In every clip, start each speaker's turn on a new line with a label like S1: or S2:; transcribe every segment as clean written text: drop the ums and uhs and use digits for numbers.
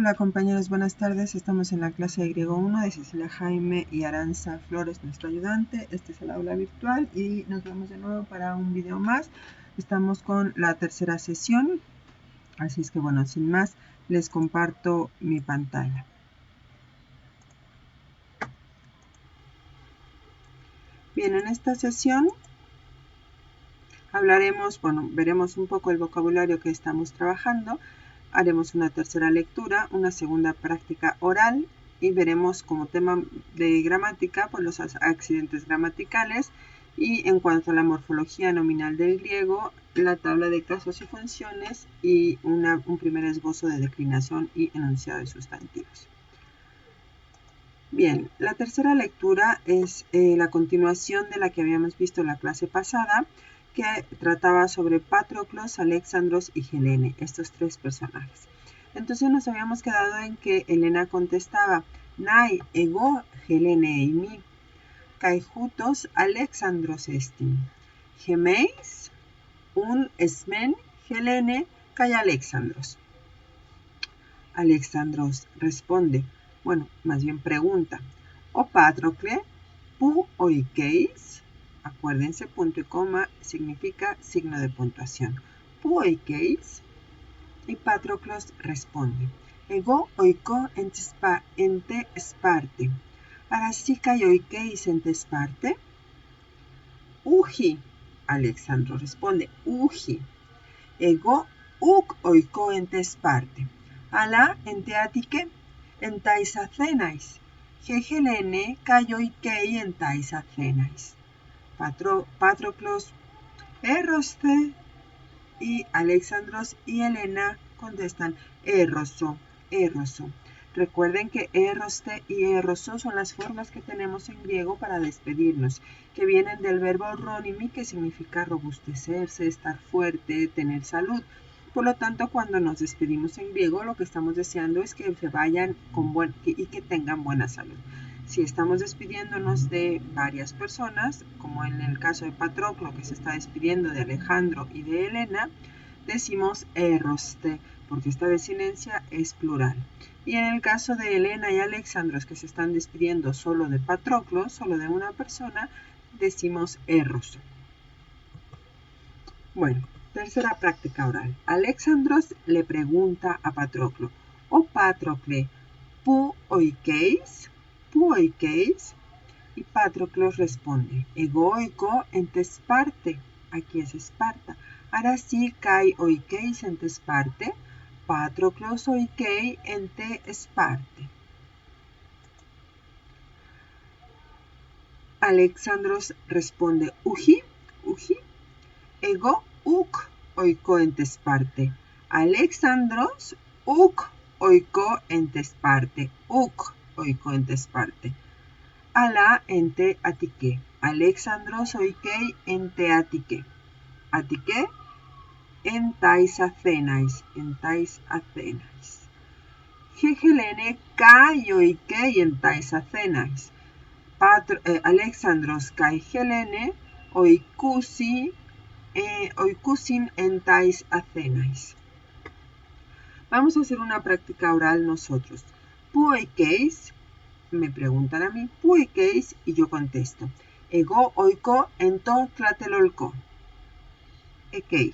S1: Hola compañeros, buenas tardes. Estamos en la clase de griego 1 de Cecilia Jaime y Aranza Flores, nuestro ayudante. Este es el aula virtual y nos vemos de nuevo para un video más. Estamos con la tercera sesión, así es que bueno, sin más, les comparto mi pantalla. Bien, en esta sesión veremos un poco el vocabulario que estamos trabajando. Haremos una tercera lectura, una segunda práctica oral y veremos como tema de gramática pues los accidentes gramaticales y en cuanto a la morfología nominal del griego, la tabla de casos y funciones y un primer esbozo de declinación y enunciado de sustantivos. Bien, la tercera lectura es la continuación de la que habíamos visto en la clase pasada, que trataba sobre Patroclos, Alexandros y Helene, estos tres personajes. Entonces nos habíamos quedado en que Helena contestaba, Nai ego Helene eimi, kai hutos Alexandros estin, gemeis un esmen Helene kai Alexandros. Alexandros responde, más bien pregunta, o Patrocle, pu oikeis. Acuérdense, punto y coma significa signo de puntuación. Pu oikeis. Y Patroclos responde, ego oiko ente sparte. Arasika oikeis ente sparte. Uji. Alexandro responde, uji. Ego uk oiko ente sparte. Ala ente atike entais athenais. Helene kai oikei entais athenais. Patroclos, erroste, y Alexandros y Helena contestan erroso. Recuerden que erroste y erroso son las formas que tenemos en griego para despedirnos, que vienen del verbo ronimi, que significa robustecerse, estar fuerte, tener salud. Por lo tanto, cuando nos despedimos en griego, lo que estamos deseando es que se vayan y que tengan buena salud. Si estamos despidiéndonos de varias personas, como en el caso de Patroclo, que se está despidiendo de Alejandro y de Helena, decimos erroste, porque esta desinencia es plural. Y en el caso de Helena y Alexandros, que se están despidiendo solo de Patroclo, solo de una persona, decimos erroso. Bueno, tercera práctica oral. Alexandros le pregunta a Patroclo, o Patrocle, pu oikeis? ¿Pu oikeis? Y Patroclos responde, ego oiko ente Sparte. Aquí es Esparta. Arasi kai oikeis ente Sparte. Patroclos oikei ente Sparte. Alexandros responde, uji. Ego uk oiko ente Sparte. Alexandros uk oiko ente Sparte. Uk oiko ente Sparte. Ala ente atike. Alexandros oikei ente atike. Atike entais athenais. Helene kai oikei entais athenais. Alexandros kai Helene oikusin entais athenais. Vamos a hacer una práctica oral nosotros. Pu oikeis, me preguntan a mí, pu oikeis, y yo contesto, ego oiko ento tlatelolco. Ekei,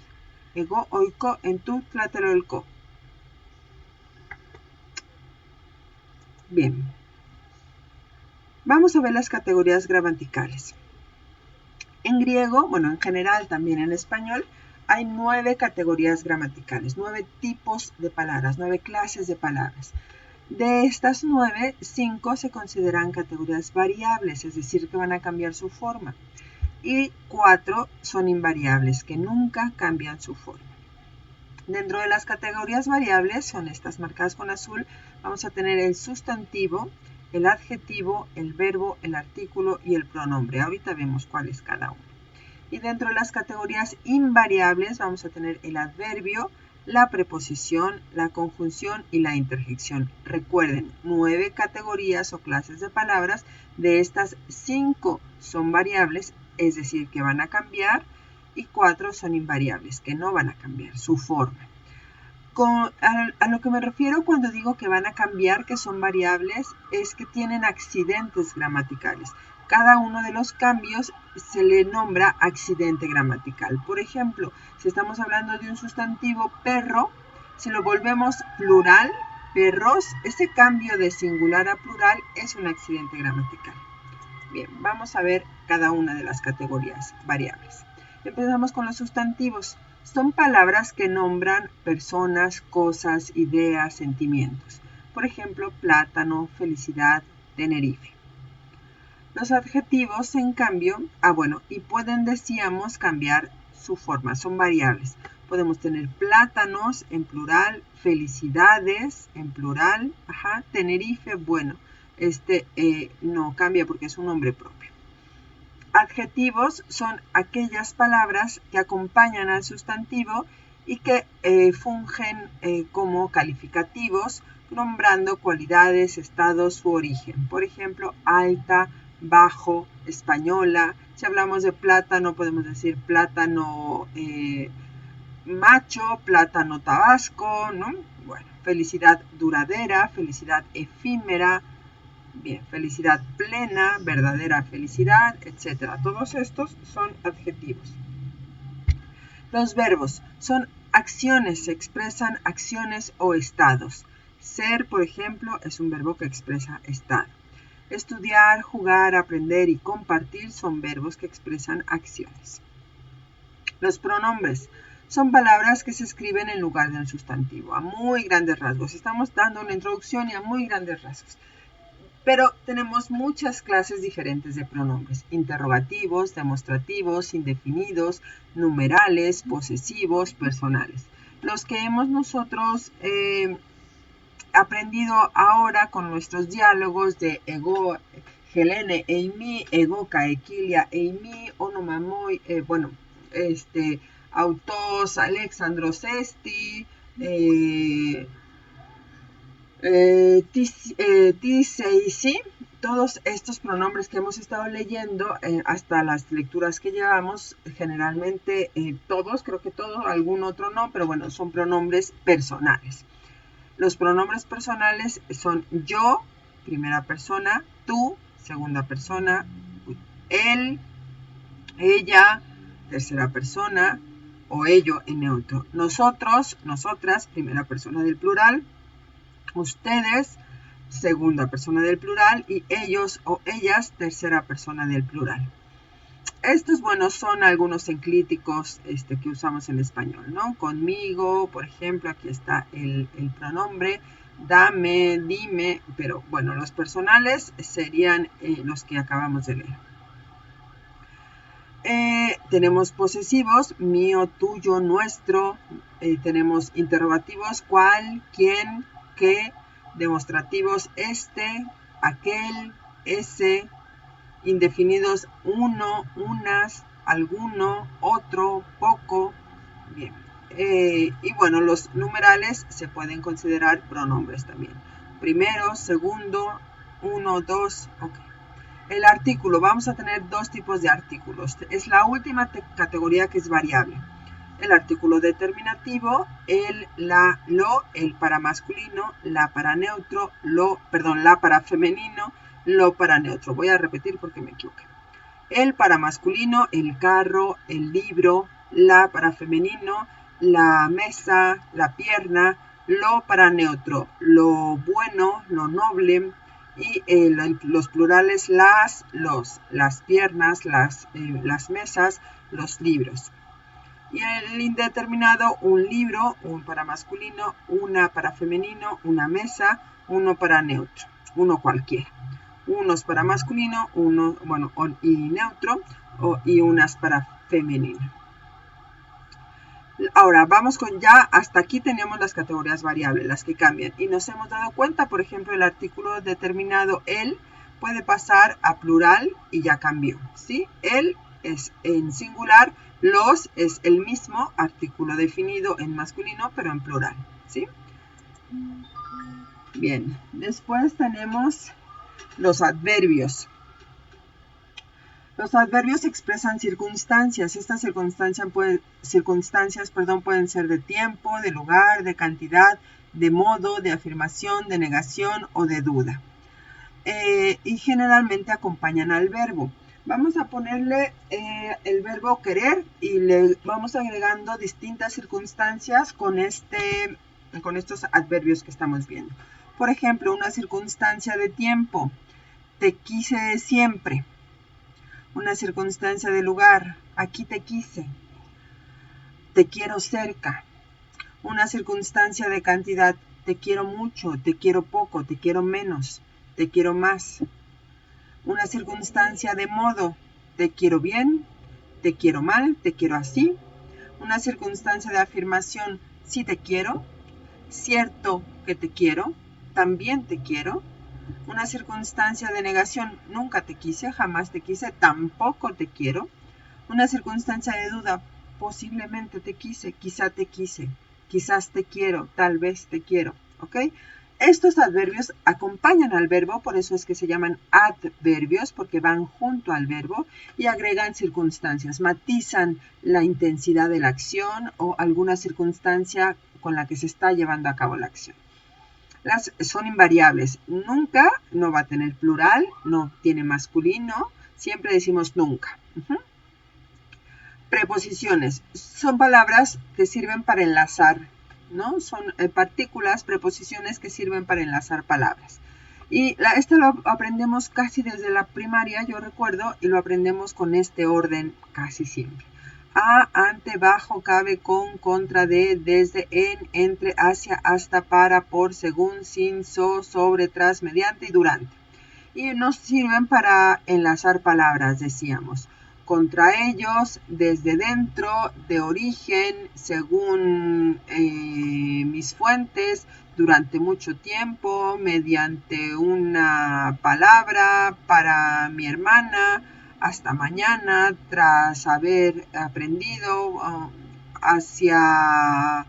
S1: ego oiko entu tlatelolco. Bien. Vamos a ver las categorías gramaticales. En griego, en general también en español, hay 9 categorías gramaticales, 9 tipos de palabras, 9 clases de palabras. De estas 9, 5 se consideran categorías variables, es decir, que van a cambiar su forma. Y 4 son invariables, que nunca cambian su forma. Dentro de las categorías variables, son estas marcadas con azul, vamos a tener el sustantivo, el adjetivo, el verbo, el artículo y el pronombre. Ahorita vemos cuál es cada uno. Y dentro de las categorías invariables vamos a tener el adverbio, la preposición, la conjunción y la interjección. Recuerden, 9 categorías o clases de palabras, de estas 5 son variables, es decir, que van a cambiar, y 4 son invariables, que no van a cambiar su forma. A lo que me refiero cuando digo que van a cambiar, que son variables, es que tienen accidentes gramaticales. Cada uno de los cambios se le nombra accidente gramatical. Por ejemplo, si estamos hablando de un sustantivo perro, si lo volvemos plural, perros, ese cambio de singular a plural es un accidente gramatical. Bien, vamos a ver cada una de las categorías variables. Empezamos con los sustantivos. Son palabras que nombran personas, cosas, ideas, sentimientos. Por ejemplo, plátano, felicidad, Tenerife. Los adjetivos, en cambio, y pueden, decíamos, cambiar su forma, son variables. Podemos tener plátanos en plural, felicidades en plural, Tenerife, no cambia porque es un nombre propio. Adjetivos son aquellas palabras que acompañan al sustantivo y que fungen como calificativos, nombrando cualidades, estados u origen. Por ejemplo, alta, bajo, española. Si hablamos de plátano, podemos decir plátano macho, plátano tabasco, ¿no? Bueno, felicidad duradera, felicidad efímera, bien, felicidad plena, verdadera felicidad, etc. Todos estos son adjetivos. Los verbos son acciones, expresan acciones o estados. Ser, por ejemplo, es un verbo que expresa estado. Estudiar, jugar, aprender y compartir son verbos que expresan acciones. Los pronombres son palabras que se escriben en lugar del sustantivo, a muy grandes rasgos. Estamos dando una introducción y a muy grandes rasgos. Pero tenemos muchas clases diferentes de pronombres: interrogativos, demostrativos, indefinidos, numerales, posesivos, personales. Los que hemos nosotros aprendido ahora con nuestros diálogos de ego, Helene, eimi, egoka, ekilia, eimi, onomamoi, autos, Alexandros esti, sí, todos estos pronombres que hemos estado leyendo hasta las lecturas que llevamos, generalmente todos, creo que todos, algún otro no, pero bueno, son pronombres personales. Los pronombres personales son yo, primera persona, tú, segunda persona, él, ella, tercera persona, o ello en neutro. Nosotros, nosotras, primera persona del plural, ustedes, segunda persona del plural, y ellos o ellas, tercera persona del plural. Estos, son algunos enclíticos que usamos en español, ¿no? Conmigo, por ejemplo, aquí está el pronombre, dame, dime, pero bueno, los personales serían los que acabamos de leer. Tenemos posesivos, mío, tuyo, nuestro. Tenemos interrogativos, cuál, quién, qué. Demostrativos, aquel, ese. Indefinidos, uno, unas, alguno, otro, poco. Bien. Y bueno, los numerales se pueden considerar pronombres también. Primero, segundo, uno, dos, ok. El artículo, vamos a tener dos tipos de artículos. Es la última categoría que es variable. El artículo determinativo, el, la, lo, el para masculino, la para neutro, la para femenino, lo para neutro. Voy a repetir porque me equivoqué. El para masculino, el carro, el libro, la para femenino, la mesa, la pierna, lo para neutro, lo bueno, lo noble, y los plurales, los, las piernas, las mesas, los libros. Y el indeterminado, un libro, un para masculino, una para femenino, una mesa, uno para neutro, uno cualquiera. Unos para masculino, uno, y neutro, y unas para femenino. Ahora, vamos con ya, hasta aquí tenemos las categorías variables, las que cambian. Y nos hemos dado cuenta, por ejemplo, el artículo determinado, él, puede pasar a plural y ya cambió, ¿sí? Él es en singular, los es el mismo artículo definido en masculino, pero en plural, ¿sí? Bien, después tenemos los adverbios. Los adverbios expresan circunstancias. Estas circunstancias pueden ser de tiempo, de lugar, de cantidad, de modo, de afirmación, de negación o de duda. Y generalmente acompañan al verbo. Vamos a ponerle el verbo querer y le vamos agregando distintas circunstancias con estos adverbios que estamos viendo. Por ejemplo, una circunstancia de tiempo. Te quise siempre. Una circunstancia de lugar. Aquí te quise. Te quiero cerca. Una circunstancia de cantidad. Te quiero mucho, te quiero poco, te quiero menos, te quiero más. Una circunstancia de modo. Te quiero bien, te quiero mal, te quiero así. Una circunstancia de afirmación. Sí te quiero. Cierto que te quiero. También te quiero. Una circunstancia de negación. Nunca te quise, jamás te quise, tampoco te quiero. Una circunstancia de duda. Posiblemente te quise, quizá te quise, quizás te quiero, tal vez te quiero. ¿Ok? Estos adverbios acompañan al verbo, por eso es que se llaman adverbios, porque van junto al verbo y agregan circunstancias, matizan la intensidad de la acción o alguna circunstancia con la que se está llevando a cabo la acción. Son invariables. Nunca no va a tener plural, no tiene masculino, siempre decimos nunca. Preposiciones. Son palabras que sirven para enlazar, ¿no? Son partículas, preposiciones que sirven para enlazar palabras. Y esto lo aprendemos casi desde la primaria, yo recuerdo, y lo aprendemos con este orden casi siempre. A, ante, bajo, cabe, con, contra, de, desde, en, entre, hacia, hasta, para, por, según, sin, sobre, tras, mediante y durante. Y nos sirven para enlazar palabras, decíamos. Contra ellos, desde dentro, de origen, según mis fuentes, durante mucho tiempo, mediante una palabra, para mi hermana, hasta mañana, tras haber aprendido, hacia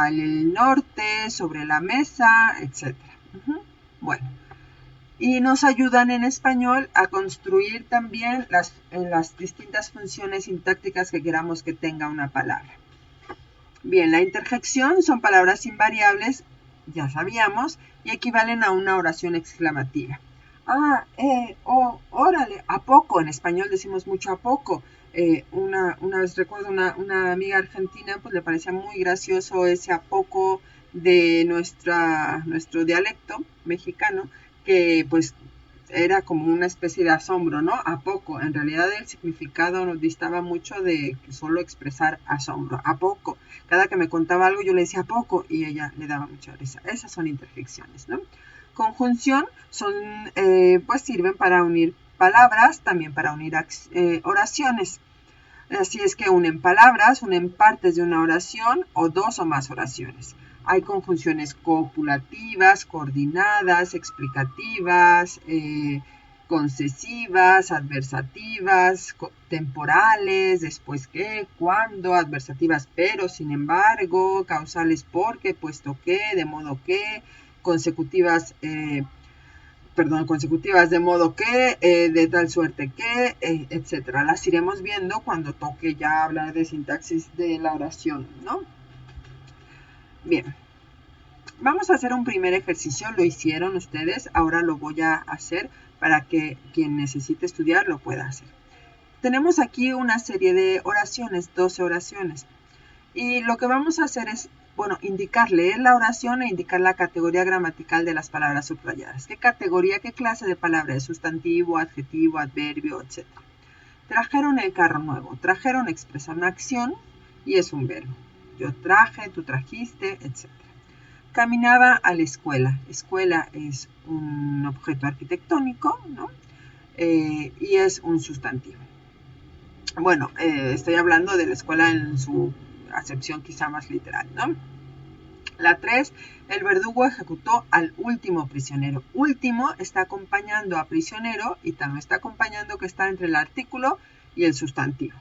S1: el norte, sobre la mesa, etc. Bueno. Y nos ayudan en español a construir también las distintas funciones sintácticas que queramos que tenga una palabra. Bien, la interjección son palabras invariables, ya sabíamos, y equivalen a una oración exclamativa. Órale, a poco, en español decimos mucho a poco. Una vez recuerdo una amiga argentina, pues le parecía muy gracioso ese a poco de nuestro dialecto mexicano, que pues era como una especie de asombro, ¿no? A poco. En realidad el significado nos distaba mucho de solo expresar asombro. A poco. Cada que me contaba algo yo le decía a poco y ella le daba mucha risa. Esas son interjecciones, ¿no? Conjunción pues sirven para unir palabras, también para unir oraciones. Así es que unen palabras, unen partes de una oración o dos o más oraciones. Hay conjunciones copulativas, coordinadas, explicativas, concesivas, adversativas, temporales, después que, cuando, adversativas pero, sin embargo, causales porque, puesto que, de modo que, consecutivas de modo que, de tal suerte que, etc. Las iremos viendo cuando toque ya hablar de sintaxis de la oración, ¿no? Bien, vamos a hacer un primer ejercicio, lo hicieron ustedes, ahora lo voy a hacer para que quien necesite estudiar lo pueda hacer. Tenemos aquí una serie de oraciones, 12 oraciones, y lo que vamos a hacer es, leer la oración e indicar la categoría gramatical de las palabras subrayadas. ¿Qué categoría, qué clase de palabra es? Sustantivo, adjetivo, adverbio, etc. Trajeron el carro nuevo. Trajeron expresa una acción y es un verbo. Yo traje, tú trajiste, etc. Caminaba a la escuela. Escuela es un objeto arquitectónico, ¿no? Y es un sustantivo. Bueno, estoy hablando de la escuela en su acepción quizá más literal, ¿no? La 3, el verdugo ejecutó al último prisionero. Último está acompañando a prisionero y también está acompañando que está entre el artículo y el sustantivo.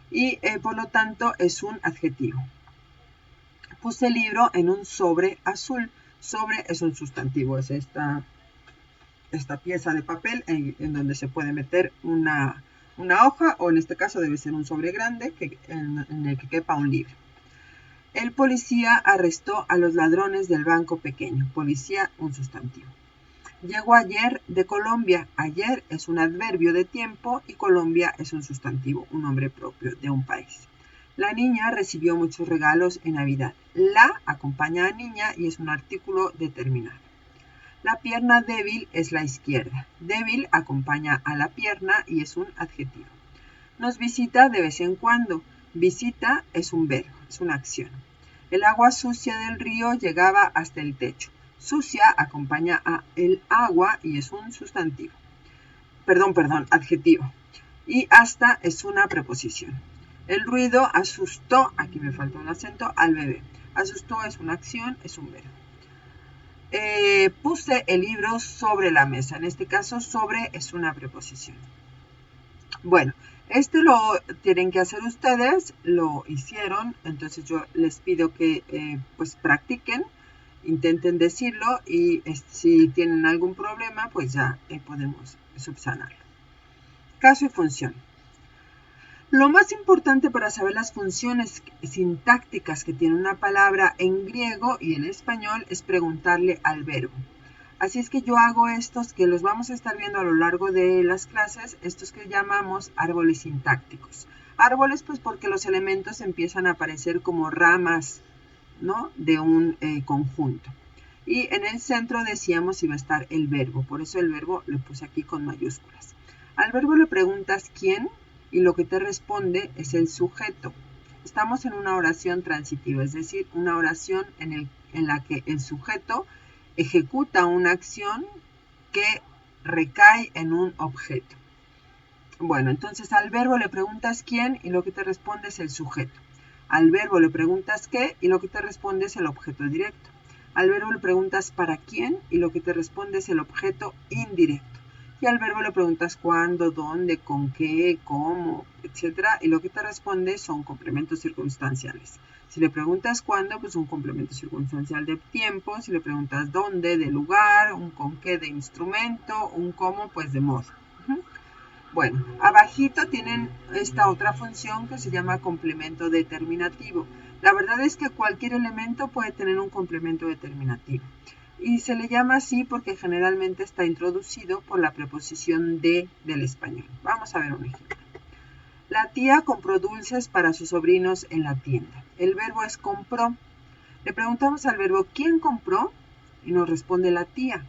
S1: Y por lo tanto es un adjetivo. Puse el libro en un sobre azul. Sobre es un sustantivo, es esta pieza de papel en donde se puede meter una hoja, o en este caso debe ser un sobre grande en el que quepa un libro. El policía arrestó a los ladrones del banco pequeño. Policía, un sustantivo. Llegó ayer de Colombia. Ayer es un adverbio de tiempo y Colombia es un sustantivo, un nombre propio de un país. La niña recibió muchos regalos en Navidad. La acompaña a niña y es un artículo determinado. La pierna débil es la izquierda. Débil acompaña a la pierna y es un adjetivo. Nos visita de vez en cuando. Visita es un verbo, es una acción. El agua sucia del río llegaba hasta el techo. Sucia acompaña a el agua y es un sustantivo. Adjetivo. Y hasta es una preposición. El ruido asustó, aquí me falta un acento, al bebé. Asustó es una acción, es un verbo. Puse el libro sobre la mesa. En este caso, sobre es una preposición. Bueno, lo tienen que hacer ustedes, lo hicieron, entonces yo les pido que pues practiquen, intenten decirlo y si tienen algún problema, pues ya podemos subsanarlo. Caso y función. Lo más importante para saber las funciones sintácticas que tiene una palabra en griego y en español es preguntarle al verbo. Así es que yo hago estos que los vamos a estar viendo a lo largo de las clases, estos que llamamos árboles sintácticos. Árboles pues porque los elementos empiezan a aparecer como ramas, ¿no?, de un conjunto. Y en el centro decíamos iba a estar el verbo, por eso el verbo lo puse aquí con mayúsculas. Al verbo le preguntas quién y lo que te responde es el sujeto. Estamos en una oración transitiva, es decir, una oración en la que el sujeto ejecuta una acción que recae en un objeto. Bueno, entonces al verbo le preguntas quién y lo que te responde es el sujeto. Al verbo le preguntas qué y lo que te responde es el objeto directo. Al verbo le preguntas para quién y lo que te responde es el objeto indirecto. Y al verbo le preguntas cuándo, dónde, con qué, cómo, etc. Y lo que te responde son complementos circunstanciales. Si le preguntas cuándo, pues un complemento circunstancial de tiempo. Si le preguntas dónde, de lugar, un con qué de instrumento, un cómo, pues de modo. Bueno, abajito tienen esta otra función que se llama complemento determinativo. La verdad es que cualquier elemento puede tener un complemento determinativo. Y se le llama así porque generalmente está introducido por la preposición de del español. Vamos a ver un ejemplo. La tía compró dulces para sus sobrinos en la tienda. El verbo es compró. Le preguntamos al verbo ¿quién compró? Y nos responde la tía.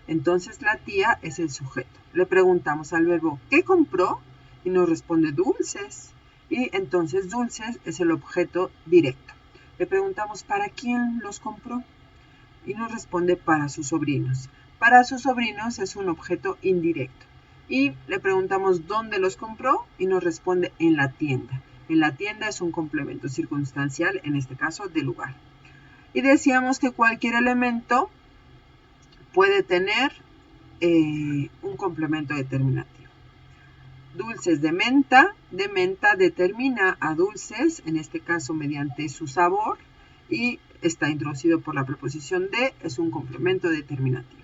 S1: Entonces la tía es el sujeto. Le preguntamos al verbo ¿qué compró? Y nos responde dulces. Y entonces dulces es el objeto directo. Le preguntamos ¿para quién los compró? Y nos responde para sus sobrinos. Para sus sobrinos es un objeto indirecto. Y le preguntamos dónde los compró y nos responde en la tienda. En la tienda es un complemento circunstancial, en este caso de lugar. Y decíamos que cualquier elemento puede tener un complemento determinativo. Dulces de menta determina a dulces, en este caso mediante su sabor, y está introducido por la preposición de, es un complemento determinativo.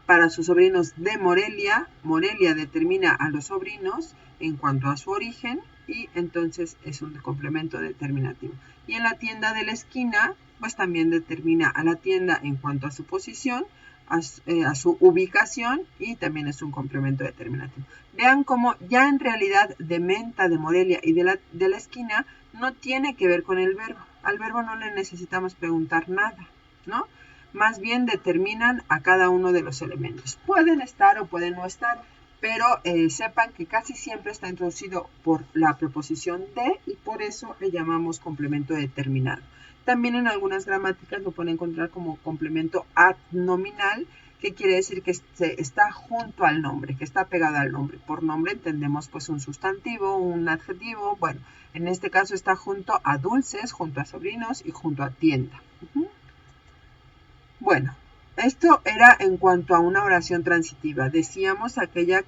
S1: Para sus sobrinos de Morelia, Morelia determina a los sobrinos en cuanto a su origen y entonces es un complemento determinativo. Y en la tienda de la esquina, pues también determina a la tienda en cuanto a su posición, a su ubicación y también es un complemento determinativo. Vean cómo ya en realidad de menta, de Morelia y de la esquina no tiene que ver con el verbo. Al verbo no le necesitamos preguntar nada, ¿no? Más bien determinan a cada uno de los elementos. Pueden estar o pueden no estar, pero sepan que casi siempre está introducido por la preposición de y por eso le llamamos complemento determinado. También en algunas gramáticas lo pueden encontrar como complemento adnominal, que quiere decir que está junto al nombre, que está pegado al nombre. Por nombre entendemos pues un sustantivo, un adjetivo. Bueno, en este caso está junto a dulces, junto a sobrinos y junto a tienda. Bueno, esto era en cuanto a una oración transitiva. Decíamos aquella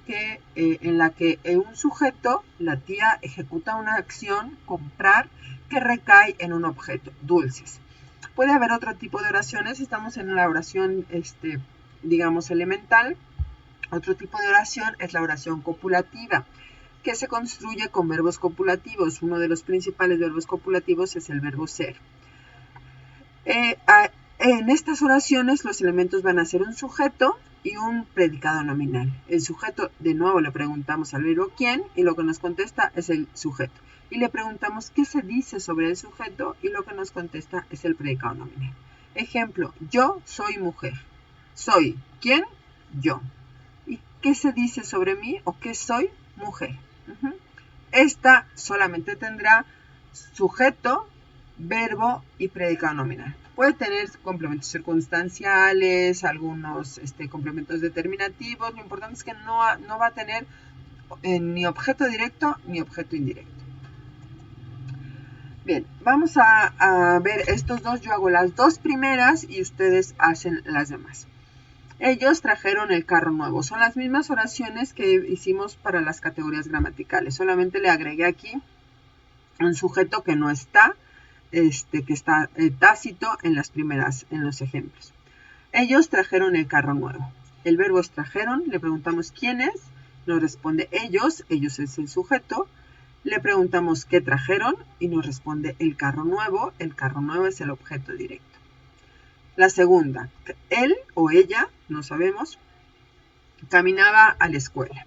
S1: en la que un sujeto, la tía, ejecuta una acción, comprar, que recae en un objeto, dulces. Puede haber otro tipo de oraciones. Estamos en la oración, digamos, elemental, Otro tipo de oración es la oración copulativa, que se construye con verbos copulativos. Uno de los principales verbos copulativos es el verbo ser. En estas oraciones los elementos van a ser un sujeto y un predicado nominal. El sujeto, de nuevo le preguntamos al verbo quién y lo que nos contesta es el sujeto. Y le preguntamos qué se dice sobre el sujeto y lo que nos contesta es el predicado nominal. Ejemplo, yo soy mujer. Soy, ¿quién? Yo. ¿Y qué se dice sobre mí o qué soy? Mujer. Esta solamente tendrá sujeto, verbo y predicado nominal. Puede tener complementos circunstanciales, algunos complementos determinativos. Lo importante es que no va a tener ni objeto directo ni objeto indirecto. Bien, vamos a ver estos dos. Yo hago las dos primeras y ustedes hacen las demás. Ellos trajeron el carro nuevo. Son las mismas oraciones que hicimos para las categorías gramaticales. Solamente le agregué aquí un sujeto que no está, que está tácito en los ejemplos. Ellos trajeron el carro nuevo. El verbo es trajeron. Le preguntamos quién es. Nos responde ellos. Ellos es el sujeto. Le preguntamos qué trajeron y nos responde el carro nuevo. El carro nuevo es el objeto directo. La segunda, él o ella, no sabemos, caminaba a la escuela.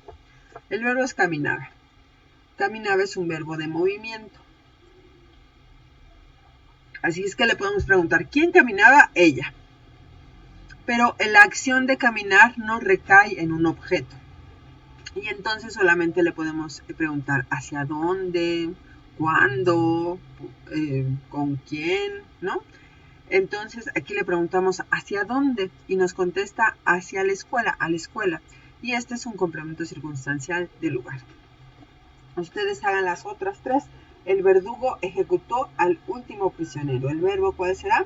S1: El verbo es caminaba. Caminaba es un verbo de movimiento. Así es que le podemos preguntar, ¿quién caminaba? Ella. Pero la acción de caminar no recae en un objeto. Y entonces solamente le podemos preguntar hacia dónde, cuándo, con quién, ¿no? Entonces aquí le preguntamos hacia dónde y nos contesta hacia la escuela, a la escuela. Y este es un complemento circunstancial del lugar. Ustedes hagan las otras tres. El verdugo ejecutó al último prisionero. ¿El verbo cuál será?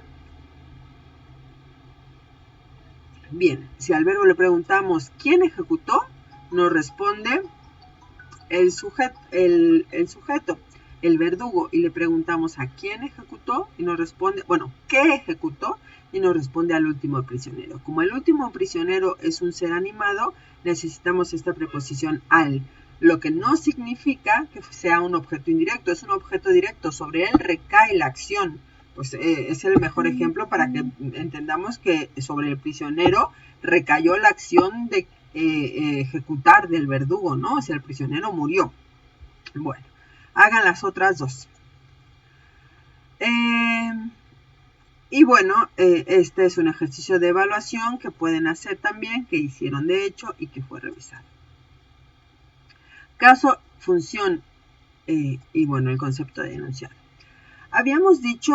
S1: Bien, si al verbo le preguntamos ¿quién ejecutó? Nos responde el sujeto. El verdugo, y le preguntamos a quién ejecutó y nos responde, ¿qué ejecutó? Y nos responde al último prisionero. Como el último prisionero es un ser animado, necesitamos esta preposición al, lo que no significa que sea un objeto indirecto, es un objeto directo, sobre él recae la acción. Pues es el mejor ejemplo para que entendamos que sobre el prisionero recayó la acción de ejecutar del verdugo, ¿no? O sea, el prisionero murió. Bueno. Hagan las otras dos. Y bueno, este es un ejercicio de evaluación que pueden hacer también, que hicieron de hecho y que fue revisado. Caso, función y bueno, el concepto de enunciado. Habíamos dicho,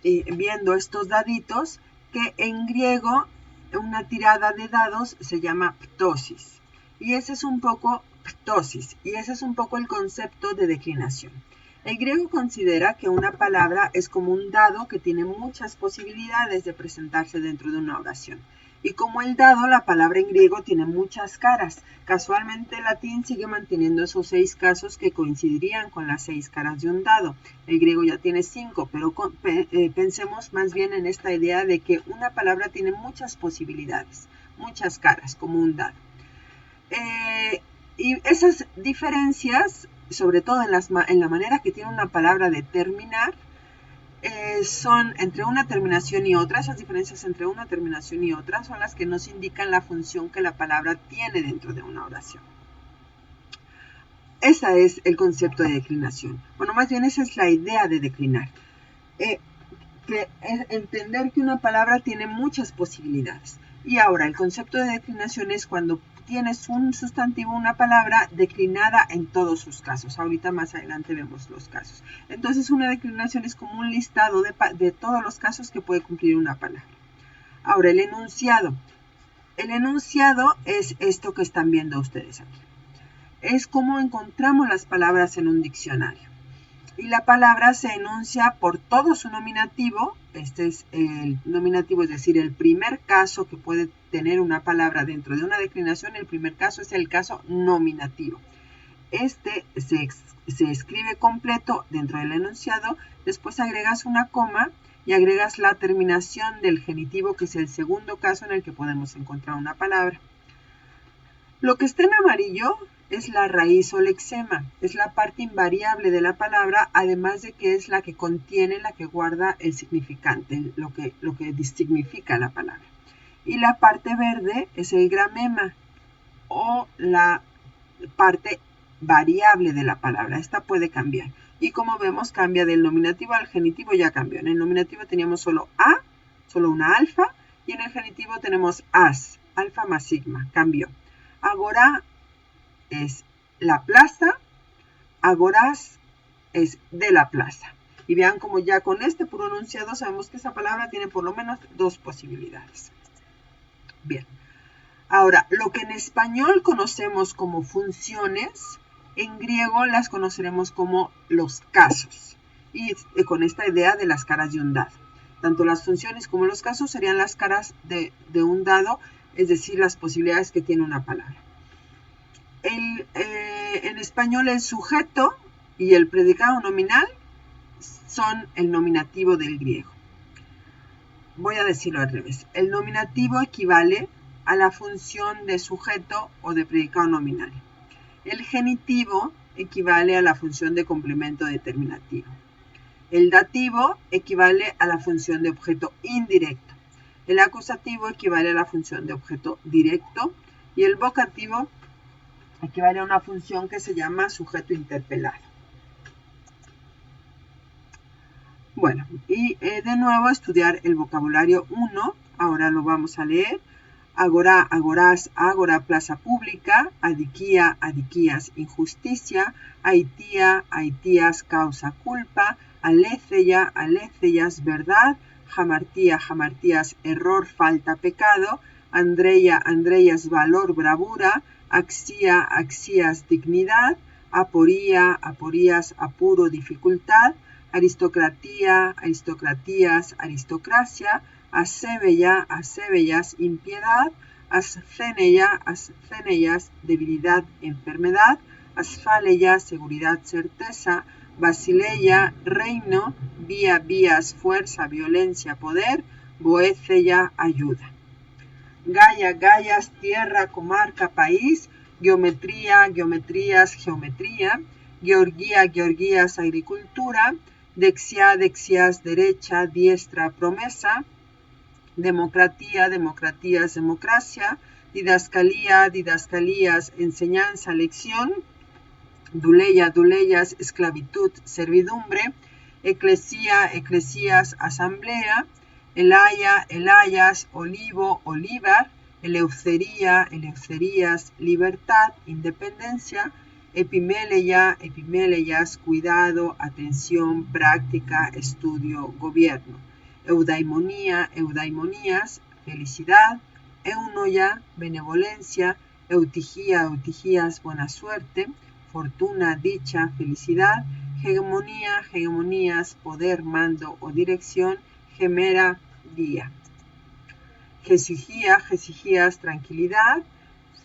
S1: viendo estos daditos, que en griego una tirada de dados se llama ptosis. Y ese es un poco el concepto de declinación. El griego considera que una palabra es como un dado que tiene muchas posibilidades de presentarse dentro de una oración. Y como el dado, la palabra en griego tiene muchas caras. Casualmente el latín sigue manteniendo esos 6 casos que coincidirían con las 6 caras de un dado. El griego ya tiene 5, pero pensemos más bien en esta idea de que una palabra tiene muchas posibilidades, muchas caras, como un dado. Y esas diferencias, sobre todo en la manera que tiene una palabra de terminar, son entre una terminación y otra. Esas diferencias entre una terminación y otra son las que nos indican la función que la palabra tiene dentro de una oración. Ese es el concepto de declinación. Bueno, más bien esa es la idea de declinar. Entender que una palabra tiene muchas posibilidades. Y ahora, el concepto de declinación es cuando tienes un sustantivo, una palabra declinada en todos sus casos. Ahorita más adelante vemos los casos. Entonces una declinación es como un listado de todos los casos que puede cumplir una palabra. Ahora el enunciado. El enunciado es esto que están viendo ustedes aquí. Es como encontramos las palabras en un diccionario. Y la palabra se enuncia por todo su nominativo. Este es el nominativo, es decir, el primer caso que puede tener una palabra dentro de una declinación. El primer caso es el caso nominativo. Este se escribe completo dentro del enunciado. Después agregas una coma y agregas la terminación del genitivo, que es el segundo caso en el que podemos encontrar una palabra. Lo que está en amarillo es la raíz o lexema, es la parte invariable de la palabra, además de que es la que contiene, la que guarda el significante, lo que significa la palabra. Y la parte verde es el gramema o la parte variable de la palabra. Esta puede cambiar. Y como vemos, cambia del nominativo al genitivo, ya cambió. En el nominativo teníamos solo A, solo una alfa, y en el genitivo tenemos as, alfa más sigma, cambió. Agora es la plaza, agorás es de la plaza. Y vean como ya con este puro enunciado sabemos que esa palabra tiene por lo menos dos posibilidades. Bien. Ahora, lo que en español conocemos como funciones, en griego las conoceremos como los casos. Y con esta idea de las caras de un dado. Tanto las funciones como los casos serían las caras de un dado, es decir, las posibilidades que tiene una palabra. En español el sujeto y el predicado nominal son el nominativo del griego. Voy a decirlo al revés. El nominativo equivale a la función de sujeto o de predicado nominal. El genitivo equivale a la función de complemento determinativo. El dativo equivale a la función de objeto indirecto. El acusativo equivale a la función de objeto directo. Y el vocativo equivale a una función que se llama sujeto interpelado. Bueno, y de nuevo estudiar el vocabulario 1. Ahora lo vamos a leer. Agora, agorás, ágora, plaza pública. Adiquía, adiquías, injusticia. Haitía, haitías, causa, culpa. Aléceya, aléceyas, verdad. Jamartía, jamartías, error, falta, pecado. Andreya, andreyas, valor, bravura. Axía, axías, dignidad. Aporía, aporías, apuro, dificultad. Aristocratía, aristocratías, aristocracia. Acebella, acebellas, impiedad. Asceneya, asceneyas, debilidad, enfermedad. Asfaleya, seguridad, certeza. Basileia, reino. Vía, vías, fuerza, violencia, poder. Boeceya, ayuda. Gaia, gaias, tierra, comarca, país. Geometría, geometrías, geometría. Georgía, georgías, agricultura. Dexia, dexias, derecha, diestra, promesa. Democratía, democratías, democracia. Didascalía, didascalías, enseñanza, lección. Duleia, duleyas, esclavitud, servidumbre. Eclesía, eclesías, asamblea. Elaya, elayas, olivo, olivar. Eleucería, eleucerías, libertad, independencia. Epimeleia, epimeleyas, cuidado, atención, práctica, estudio, gobierno. Eudaimonía, eudaimonías, felicidad. Eunoia, benevolencia. Eutigía, eutigías, buena suerte. Fortuna, dicha, felicidad. Hegemonía, hegemonías, poder, mando o dirección. Gemera, guía. Jesugía, jesugías, tranquilidad.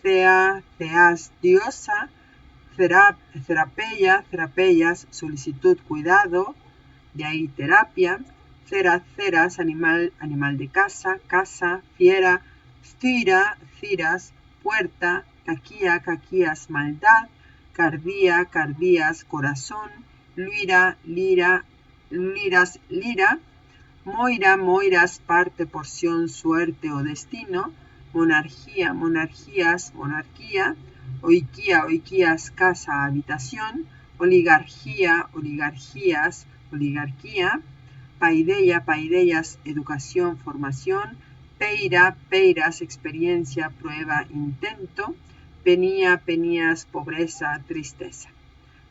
S1: Thea, theas, diosa. Therapeia, terapeias, solicitud, cuidado. De ahí terapia. Cera, ceras, animal, animal de casa. Casa, fiera. Cira, ciras, puerta. Caquía, caquías, maldad. Cardía, cardías, corazón. Lira, lira, liras, lira. Moira, moiras, parte, porción, suerte o destino. Monarquía, monarquías, monarquía. Oiquía, oiquías, casa, habitación. Oligarquía, oligarquías, oligarquía. Paideia, paideias, educación, formación. Peira, peiras, experiencia, prueba, intento. Penía, penías, pobreza, tristeza.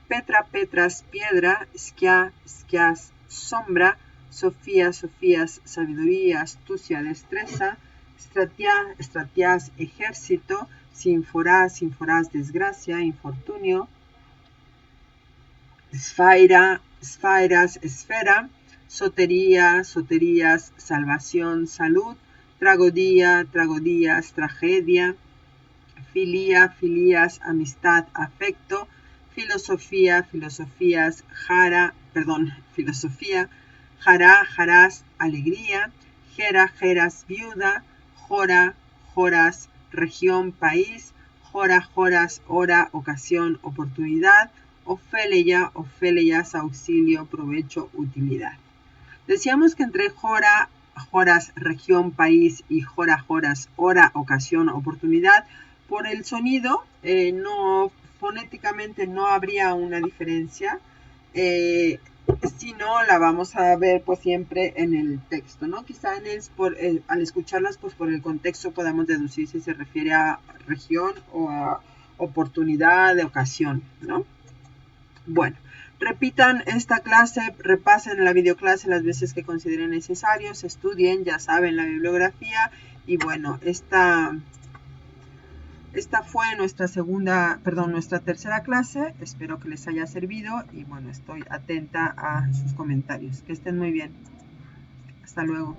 S1: Petra, petras, piedra. Esquia, esquias, sombra. Sofía, sofías, sabiduría, astucia, destreza. Stratia, estratias, ejército. Sinforás, sinforás, desgracia, infortunio. Esfaira, esfairas, esfera. Sotería, soterías, salvación, salud. Tragodía, tragodías, tragedia. Filía, filías, amistad, afecto. Filosofía, filosofías, filosofía. Jará, jarás, alegría. Jera, jeras, viuda. Jora, joras, región, país. jora, joras, hora, ocasión, oportunidad, ofeleia, ofeleias, auxilio, provecho, utilidad. Decíamos que entre jora, joras, región, país y jora, joras, hora, ocasión, oportunidad, por el sonido, fonéticamente no habría una diferencia, sino la vamos a ver pues siempre en el texto, ¿no? Quizá al escucharlas pues por el contexto podamos deducir si se refiere a región o a oportunidad de ocasión, ¿no? Bueno, repitan esta clase, repasen la videoclase las veces que consideren necesarios, estudien, ya saben la bibliografía y bueno, esta fue nuestra tercera clase. Espero que les haya servido y bueno, estoy atenta a sus comentarios. Que estén muy bien. Hasta luego.